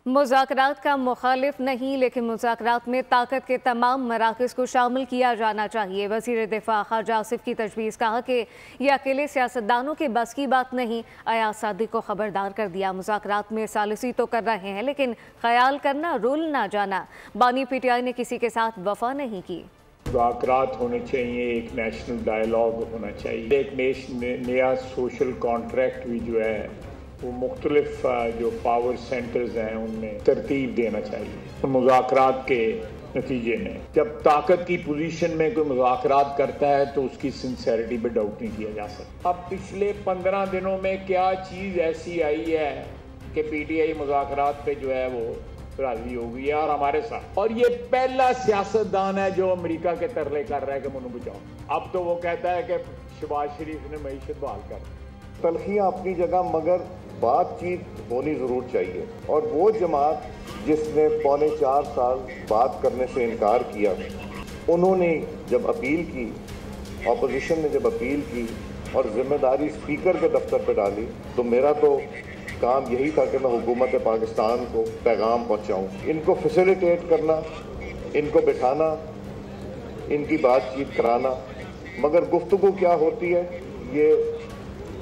مذاکرات کا مخالف نہیں، لیکن مذاکرات میں طاقت کے تمام مراکز کو شامل کیا جانا چاہیے۔ وزیر دفاع خارجہ آصف کی تجویز، کہا کہ یہ اکیلے سیاستدانوں کے بس کی بات نہیں۔ ایاز صادق کو خبردار کر دیا، مذاکرات میں ثالثی تو کر رہے ہیں لیکن خیال کرنا، رول نہ جانا۔ بانی پی ٹی آئی نے کسی کے ساتھ وفا نہیں کی۔ مذاکرات ہونے چاہیے، ایک نیشنل ڈائیلاگ ہونا چاہیے، ایک نیا سوشل کانٹریکٹ بھی جو ہے وہ مختلف جو پاور سینٹرز ہیں ان میں ترتیب دینا چاہیے۔ مذاکرات کے نتیجے میں جب طاقت کی پوزیشن میں کوئی مذاکرات کرتا ہے تو اس کی سنسیریٹی پہ ڈاؤٹ نہیں کیا جا سکتا۔ اب پچھلے 15 دنوں میں کیا چیز ایسی آئی ہے کہ پی ٹی آئی مذاکرات پہ جو ہے وہ راضی ہو گئی ہے اور ہمارے ساتھ، اور یہ پہلا سیاستدان ہے جو امریکہ کے ترلے کر رہا ہے کہ منو بچاؤ۔ اب تو وہ کہتا ہے کہ شہباز شریف نے معیشت بحال کر دی۔ تلخیاں اپنی جگہ، مگر بات چیت ہونی ضرور چاہیے، اور وہ جماعت جس نے 4.25 سال بات کرنے سے انکار کیا، انہوں نے جب اپیل کی، اپوزیشن نے جب اپیل کی اور ذمہ داری اسپیکر کے دفتر پہ ڈالی، تو میرا تو کام یہی تھا کہ میں حکومت پاکستان کو پیغام پہنچاؤں، ان کو فیسیلیٹیٹ کرنا، ان کو بٹھانا، ان کی بات چیت کرانا، مگر گفتگو کیا ہوتی ہے یہ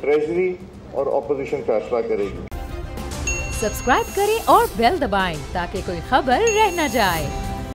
ٹریجری اور اپوزیشن فیصلہ کرے گی۔ سبسکرائب کریں اور بیل دبائیں تاکہ کوئی خبر رہ نہ جائے۔